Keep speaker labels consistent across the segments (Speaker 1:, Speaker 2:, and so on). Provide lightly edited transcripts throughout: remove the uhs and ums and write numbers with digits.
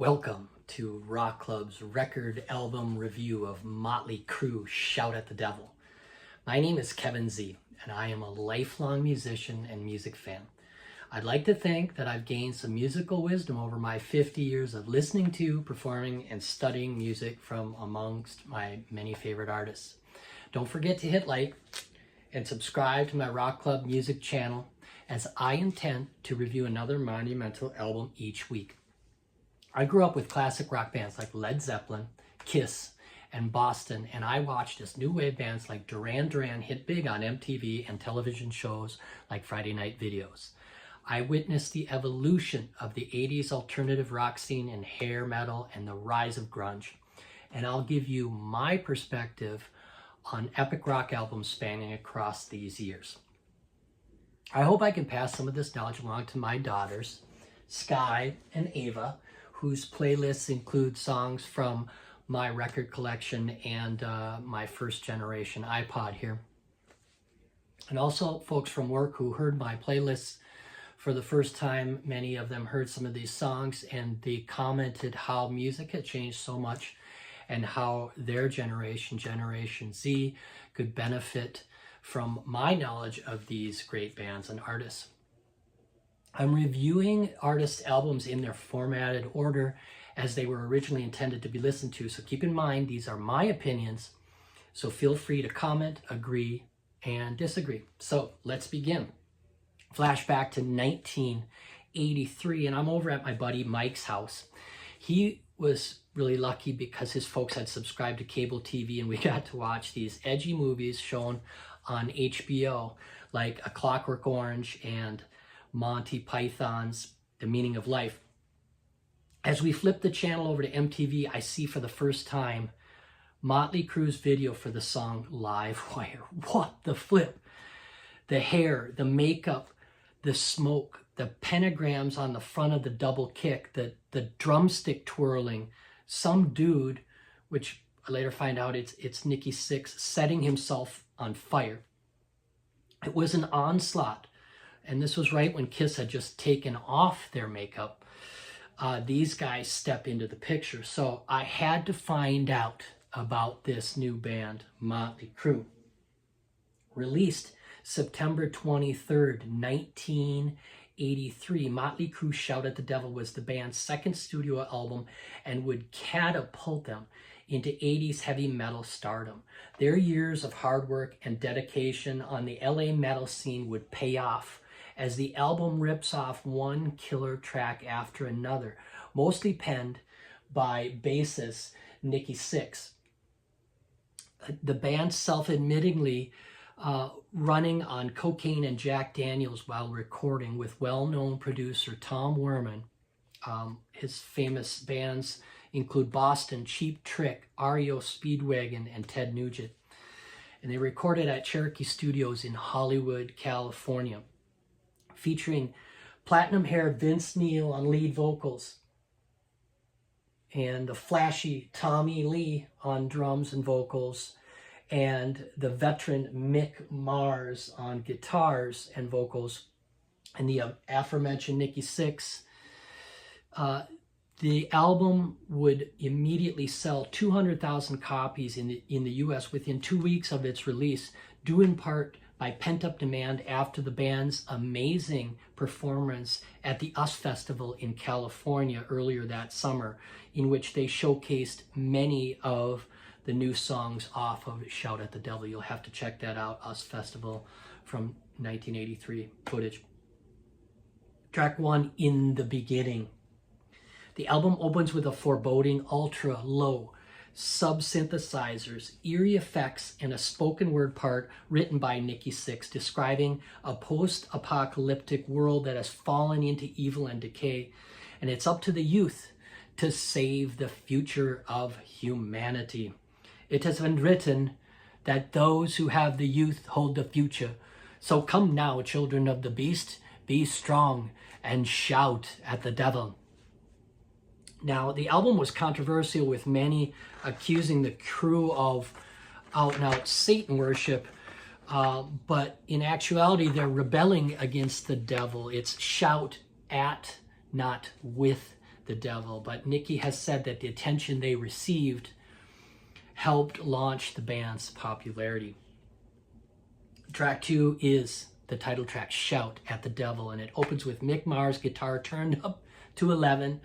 Speaker 1: Welcome to Rock Club's record album review of Motley Crue, Shout at the Devil. My name is Kevin Z, and I am a lifelong musician and music fan. I'd like to think that I've gained some musical wisdom over my 50 years of listening to, performing, and studying music from amongst my many favorite artists. Don't forget to hit like and subscribe to my Rock Club music channel, as I intend to review another monumental album each week. I grew up with classic rock bands like Led Zeppelin, Kiss, and Boston, and I watched as new wave bands like Duran Duran hit big on MTV and television shows like Friday Night Videos. I witnessed the evolution of the 80s alternative rock scene and hair metal and the rise of grunge. And I'll give you my perspective on epic rock albums spanning across these years. I hope I can pass some of this knowledge along to my daughters, Sky and Ava, whose playlists include songs from my record collection and my first generation iPod here. And also folks from work who heard my playlists for the first time. Many of them heard some of these songs and they commented how music had changed so much and how their generation, Generation Z, could benefit from my knowledge of these great bands and artists. I'm reviewing artists' albums in their formatted order as they were originally intended to be listened to. So keep in mind, these are my opinions. So feel free to comment, agree, and disagree. So let's begin. Flashback to 1983, and I'm over at my buddy Mike's house. He was really lucky because his folks had subscribed to cable TV and we got to watch these edgy movies shown on HBO, like A Clockwork Orange and Monty Python's The Meaning of Life. As we flip the channel over to MTV, I see for the first time Motley Crue's video for the song Live Wire. What the flip? The hair, the makeup, the smoke, the pentagrams on the front of the double kick, the drumstick twirling, some dude, which I later find out it's Nikki Sixx, setting himself on fire. It was an onslaught. And this was right when Kiss had just taken off their makeup. These guys step into the picture. So I had to find out about this new band, Motley Crue. Released September 23rd, 1983, Motley Crue Shout at the Devil was the band's second studio album and would catapult them into 80s heavy metal stardom. Their years of hard work and dedication on the LA metal scene would pay off, as the album rips off one killer track after another, mostly penned by bassist Nikki Sixx. The band self-admittingly running on cocaine and Jack Daniels while recording, with well-known producer Tom Werman. His famous bands include Boston, Cheap Trick, REO Speedwagon, and Ted Nugent. And they recorded at Cherokee Studios in Hollywood, California, featuring platinum-haired Vince Neil on lead vocals and the flashy Tommy Lee on drums and vocals, and the veteran Mick Mars on guitars and vocals, and the aforementioned Nikki Sixx. The album would immediately sell 200,000 copies in the US within 2 weeks of its release, due in part by pent-up demand after the band's amazing performance at the US Festival in California earlier that summer, in which they showcased many of the new songs off of Shout at the Devil. You'll have to check that out, US Festival from 1983 footage. Track 1, In the Beginning. The album opens with a foreboding ultra-low sub-synthesizers, eerie effects, and a spoken word part written by Nikki Sixx describing a post-apocalyptic world that has fallen into evil and decay, and it's up to the youth to save the future of humanity. It has been written that those who have the youth hold the future. So come now, children of the beast, be strong and shout at the devil. Now, the album was controversial, with many accusing the Crue of out-and-out Satan worship, but in actuality, they're rebelling against the devil. It's shout at, not with the Devil. But Nicky has said that the attention they received helped launch the band's popularity. Track 2 is the title track, Shout at the Devil, and it opens with Mick Mars' guitar turned up to 11,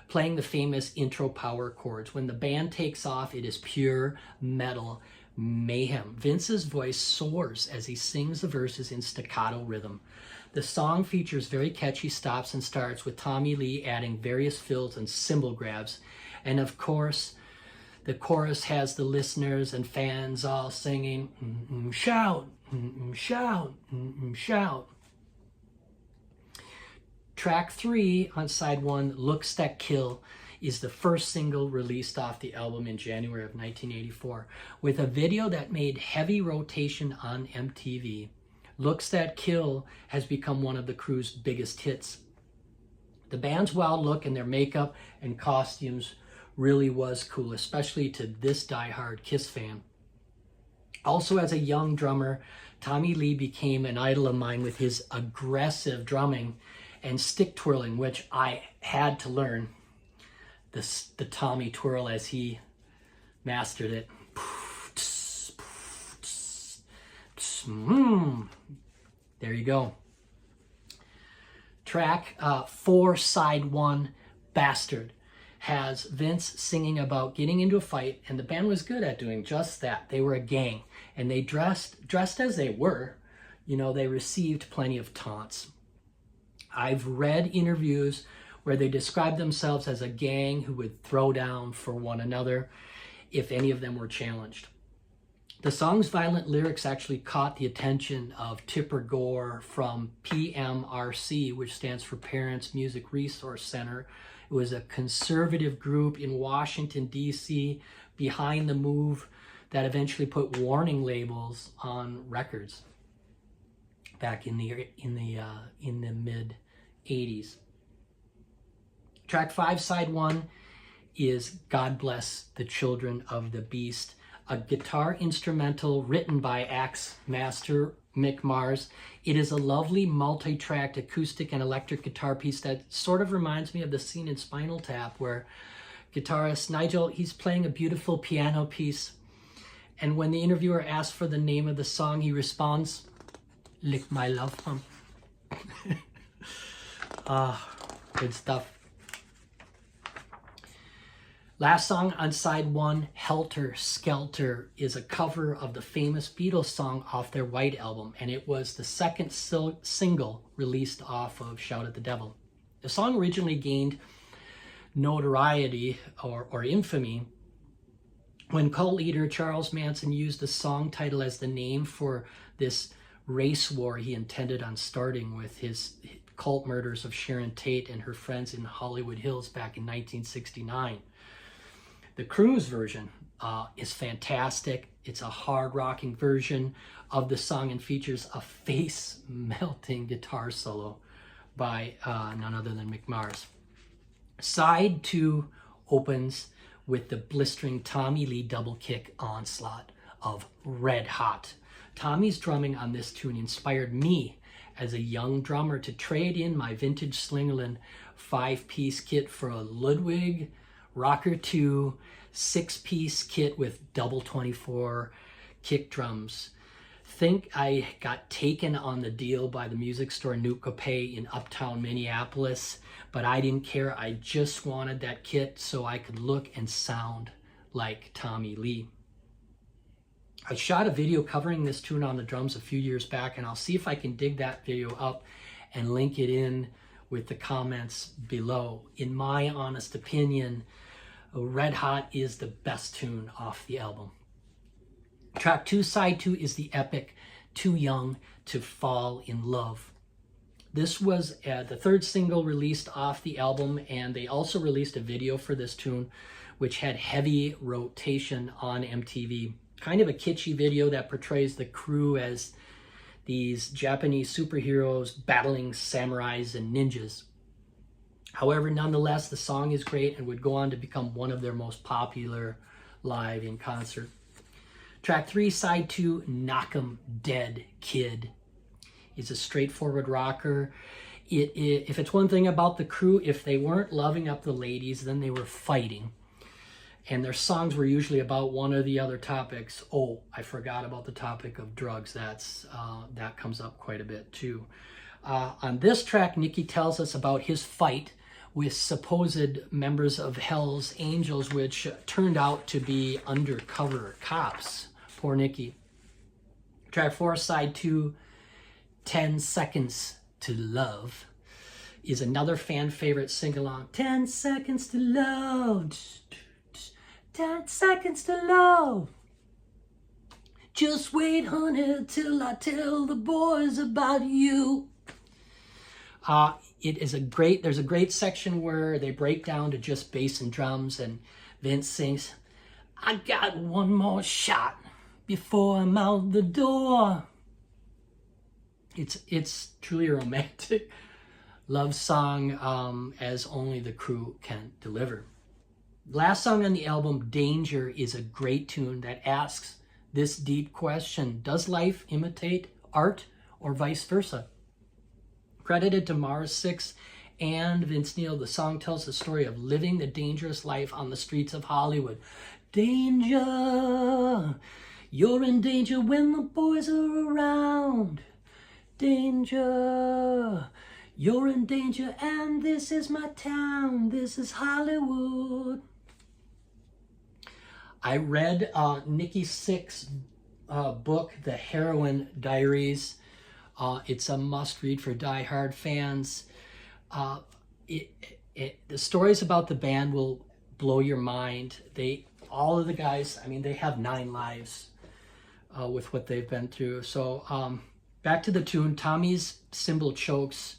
Speaker 1: playing the famous intro power chords. When the band takes off, it is pure metal mayhem. Vince's voice soars as he sings the verses in staccato rhythm. The song features very catchy stops and starts, with Tommy Lee adding various fills and cymbal grabs. And of course, the chorus has the listeners and fans all singing, shout, shout, shout. Track 3 on side 1, Looks That Kill, is the first single released off the album in January of 1984. With a video that made heavy rotation on MTV, Looks That Kill has become one of the Crue's biggest hits. The band's wild look and their makeup and costumes really was cool, especially to this diehard Kiss fan. Also, as a young drummer, Tommy Lee became an idol of mine with his aggressive drumming and stick twirling, which I had to learn the Tommy twirl as he mastered it. There you go. Track 4, side 1, Bastard, has Vince singing about getting into a fight, and the band was good at doing just that. They were a gang, and they dressed as they were. You know, they received plenty of taunts. I've read interviews where they described themselves as a gang who would throw down for one another if any of them were challenged. The song's violent lyrics actually caught the attention of Tipper Gore from PMRC, which stands for Parents Music Resource Center. It was a conservative group in Washington, D.C., behind the move that eventually put warning labels on records back in the mid 80s. Track 5, side 1, is God Bless the Children of the Beast, a guitar instrumental written by axe master Mick Mars. It is a lovely multi-tracked acoustic and electric guitar piece that sort of reminds me of the scene in Spinal Tap where guitarist Nigel, he's playing a beautiful piano piece, and when the interviewer asks for the name of the song, he responds, Lick My Love Pump. Good stuff. Last song on side 1, Helter Skelter, is a cover of the famous Beatles song off their White album, and it was the second single released off of Shout at the Devil. The song originally gained notoriety or infamy when cult leader Charles Manson used the song title as the name for this race war he intended on starting with his cult murders of Sharon Tate and her friends in Hollywood Hills back in 1969. The Crue's version is fantastic. It's a hard-rocking version of the song and features a face-melting guitar solo by none other than Mick Mars. Side 2 opens with the blistering Tommy Lee double kick onslaught of Red Hot. Tommy's drumming on this tune inspired me as a young drummer to trade in my vintage Slingerland 5-piece kit for a Ludwig Rocker 2 6-piece kit with double 24 kick drums. Think I got taken on the deal by the music store Nuke Capay in uptown Minneapolis, but I didn't care. I just wanted that kit so I could look and sound like Tommy Lee. I shot a video covering this tune on the drums a few years back, and I'll see if I can dig that video up and link it in with the comments below. In my honest opinion, Red Hot is the best tune off the album. Track 2, side 2, is the epic Too Young to Fall in Love. This was the third single released off the album, and they also released a video for this tune, which had heavy rotation on MTV. Kind of a kitschy video that portrays the Crue as these Japanese superheroes battling samurais and ninjas. However, nonetheless, the song is great and would go on to become one of their most popular live in concert. Track 3, side 2, Knock 'em Dead Kid, is a straightforward rocker. If it's one thing about the Crue, if they weren't loving up the ladies, then they were fighting. And their songs were usually about one or the other topics. Oh, I forgot about the topic of drugs. That comes up quite a bit too. On this track, Nicky tells us about his fight with supposed members of Hell's Angels, which turned out to be undercover cops. Poor Nicky. Track 4, side 2, 10 Seconds to Love, is another fan favorite sing-along. 10 seconds to love. 10 seconds to love. Just wait, honey, till I tell the boys about you. There's a great section where they break down to just bass and drums, and Vince sings, I got one more shot before I'm out the door. It's truly a romantic love song, as only the Crue can deliver. Last song on the album, Danger, is a great tune that asks this deep question: does life imitate art or vice versa? Credited to Mars 6 and Vince Neil, the song tells the story of living the dangerous life on the streets of Hollywood. Danger, you're in danger when the boys are around. Danger, you're in danger, and this is my town, this is Hollywood. I read Nikki Sixx's book, The Heroin Diaries. It's a must-read for die-hard fans. The stories about the band will blow your mind. All of the guys, I mean, they have 9 lives with what they've been through. So back to the tune, Tommy's cymbal chokes.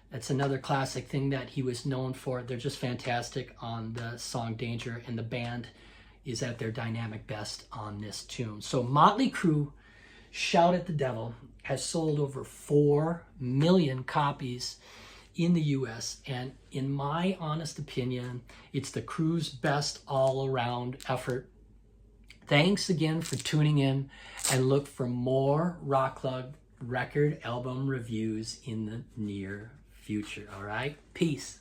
Speaker 1: That's another classic thing that he was known for. They're just fantastic on the song Danger, and the band is at their dynamic best on this tune. So Motley Crue, Shout at the Devil, has sold over 4 million copies in the US, and in my honest opinion, it's the Crue's best all-around effort. Thanks again for tuning in, and look for more Rokk Club record album reviews in the near future. All right, peace.